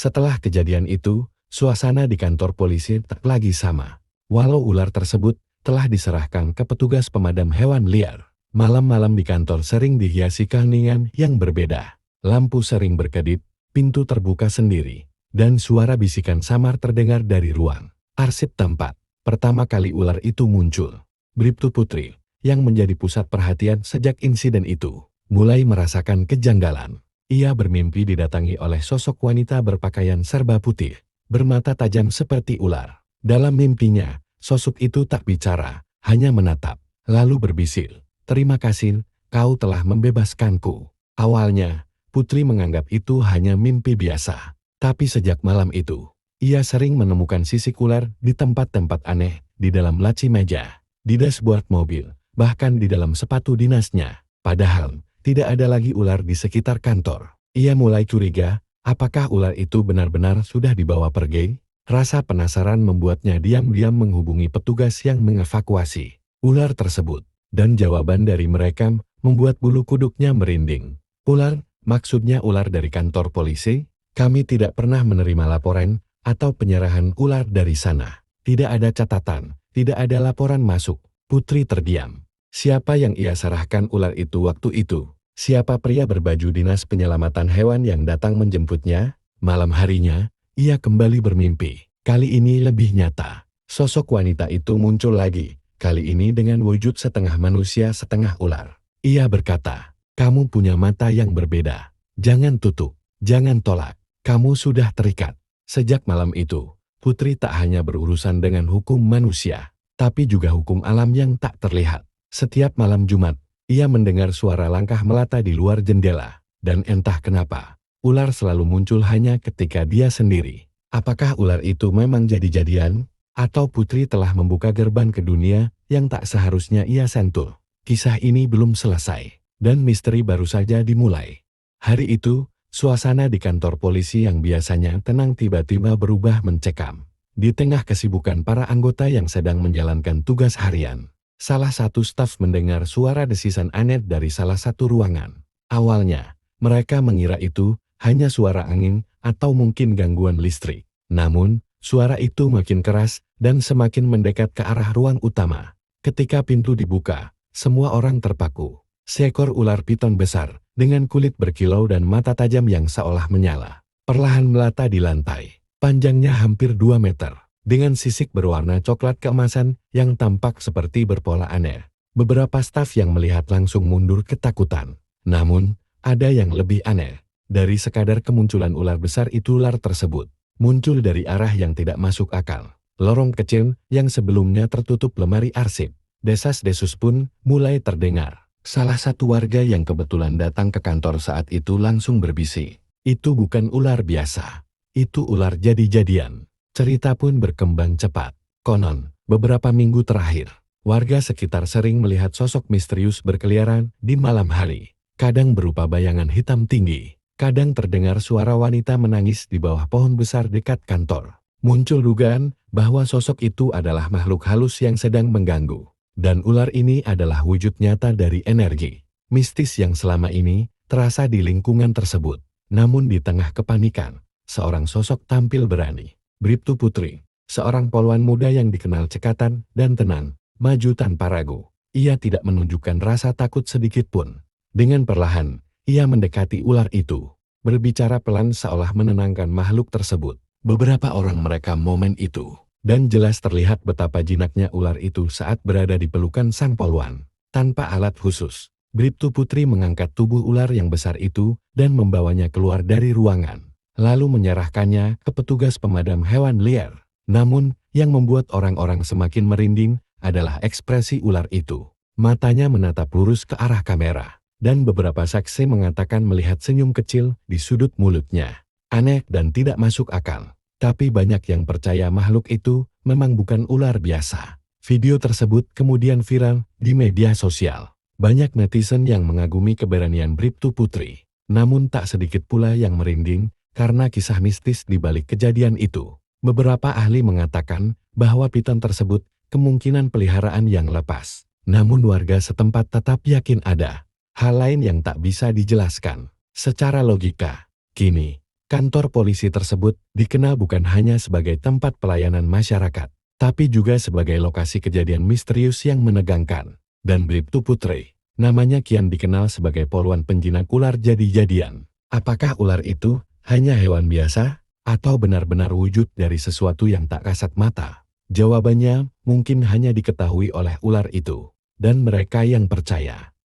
Setelah kejadian itu, suasana di kantor polisi tak lagi sama. Walau ular tersebut telah diserahkan ke petugas pemadam hewan liar, malam-malam di kantor sering dihiasi keheningan yang berbeda. Lampu sering berkedip, pintu terbuka sendiri, dan suara bisikan samar terdengar dari ruang arsip tempat pertama kali ular itu muncul. Bribtu Putri, yang menjadi pusat perhatian sejak insiden itu, mulai merasakan kejanggalan. Ia bermimpi didatangi oleh sosok wanita berpakaian serba putih, bermata tajam seperti ular. Dalam mimpinya, sosok itu tak bicara, hanya menatap, lalu berbisik, "Terima kasih, kau telah membebaskanku." Awalnya, Putri menganggap itu hanya mimpi biasa. Tapi sejak malam itu, ia sering menemukan sisik ular di tempat-tempat aneh, di dalam laci meja, di dashboard mobil, bahkan di dalam sepatu dinasnya. Padahal, tidak ada lagi ular di sekitar kantor. Ia mulai curiga, apakah ular itu benar-benar sudah dibawa pergi? Rasa penasaran membuatnya diam-diam menghubungi petugas yang mengevakuasi ular tersebut. Dan jawaban dari mereka membuat bulu kuduknya merinding. "Ular, maksudnya ular dari kantor polisi? Kami tidak pernah menerima laporan atau penyerahan ular dari sana. Tidak ada catatan, tidak ada laporan masuk." Putri terdiam. Siapa yang ia serahkan ular itu waktu itu? Siapa pria berbaju dinas penyelamatan hewan yang datang menjemputnya? Malam harinya, ia kembali bermimpi. Kali ini lebih nyata. Sosok wanita itu muncul lagi, kali ini dengan wujud setengah manusia setengah ular. Ia berkata, "Kamu punya mata yang berbeda. Jangan tutup, jangan tolak. Kamu sudah terikat." Sejak malam itu, Putri tak hanya berurusan dengan hukum manusia, tapi juga hukum alam yang tak terlihat. Setiap malam Jumat, ia mendengar suara langkah melata di luar jendela, dan entah kenapa, ular selalu muncul hanya ketika dia sendiri. Apakah ular itu memang jadi-jadian, atau Putri telah membuka gerbang ke dunia yang tak seharusnya ia sentuh? Kisah ini belum selesai, dan misteri baru saja dimulai. Hari itu, suasana di kantor polisi yang biasanya tenang tiba-tiba berubah mencekam. Di tengah kesibukan para anggota yang sedang menjalankan tugas harian, salah satu staf mendengar suara desisan aneh dari salah satu ruangan. Awalnya, mereka mengira itu hanya suara angin atau mungkin gangguan listrik. Namun, suara itu makin keras dan semakin mendekat ke arah ruang utama. Ketika pintu dibuka, semua orang terpaku. Seekor ular piton besar, dengan kulit berkilau dan mata tajam yang seolah menyala, perlahan melata di lantai. Panjangnya hampir 2 meter. Dengan sisik berwarna coklat keemasan yang tampak seperti berpola aneh. Beberapa staf yang melihat langsung mundur ketakutan. Namun, ada yang lebih aneh. Dari sekadar kemunculan ular besar itu, ular tersebut muncul dari arah yang tidak masuk akal. Lorong kecil yang sebelumnya tertutup lemari arsip. Desas-desus pun mulai terdengar. Salah satu warga yang kebetulan datang ke kantor saat itu langsung berbisik, "Itu bukan ular biasa. Itu ular jadi-jadian." Cerita pun berkembang cepat. Konon, beberapa minggu terakhir, warga sekitar sering melihat sosok misterius berkeliaran di malam hari. Kadang berupa bayangan hitam tinggi, kadang terdengar suara wanita menangis di bawah pohon besar dekat kantor. Muncul dugaan bahwa sosok itu adalah makhluk halus yang sedang mengganggu. Dan ular ini adalah wujud nyata dari energi mistis yang selama ini terasa di lingkungan tersebut. Namun di tengah kepanikan, seorang sosok tampil berani. Bribtu Putri, seorang poluan muda yang dikenal cekatan dan tenang, maju tanpa ragu. Ia tidak menunjukkan rasa takut sedikit pun. Dengan perlahan, ia mendekati ular itu, berbicara pelan seolah menenangkan makhluk tersebut. Beberapa orang merekam momen itu, dan jelas terlihat betapa jinaknya ular itu saat berada di pelukan sang poluan. Tanpa alat khusus, Bribtu Putri mengangkat tubuh ular yang besar itu dan membawanya keluar dari ruangan. Lalu menyerahkannya ke petugas pemadam hewan liar. Namun, yang membuat orang-orang semakin merinding adalah ekspresi ular itu. Matanya menatap lurus ke arah kamera, dan beberapa saksi mengatakan melihat senyum kecil di sudut mulutnya. Aneh dan tidak masuk akal, tapi banyak yang percaya makhluk itu memang bukan ular biasa. Video tersebut kemudian viral di media sosial. Banyak netizen yang mengagumi keberanian Bribtu Putri, namun tak sedikit pula yang merinding karena kisah mistis di balik kejadian itu. Beberapa ahli mengatakan bahwa piton tersebut kemungkinan peliharaan yang lepas. Namun warga setempat tetap yakin ada hal lain yang tak bisa dijelaskan secara logika. Kini, Kantor polisi tersebut dikenal bukan hanya sebagai tempat pelayanan masyarakat, tapi juga sebagai lokasi kejadian misterius yang menegangkan. Dan Bribtu Putri, namanya kian dikenal sebagai poluan penjinak ular jadi-jadian. Apakah ular itu hanya hewan biasa, atau benar-benar wujud dari sesuatu yang tak kasat mata? Jawabannya mungkin hanya diketahui oleh ular itu, dan mereka yang percaya.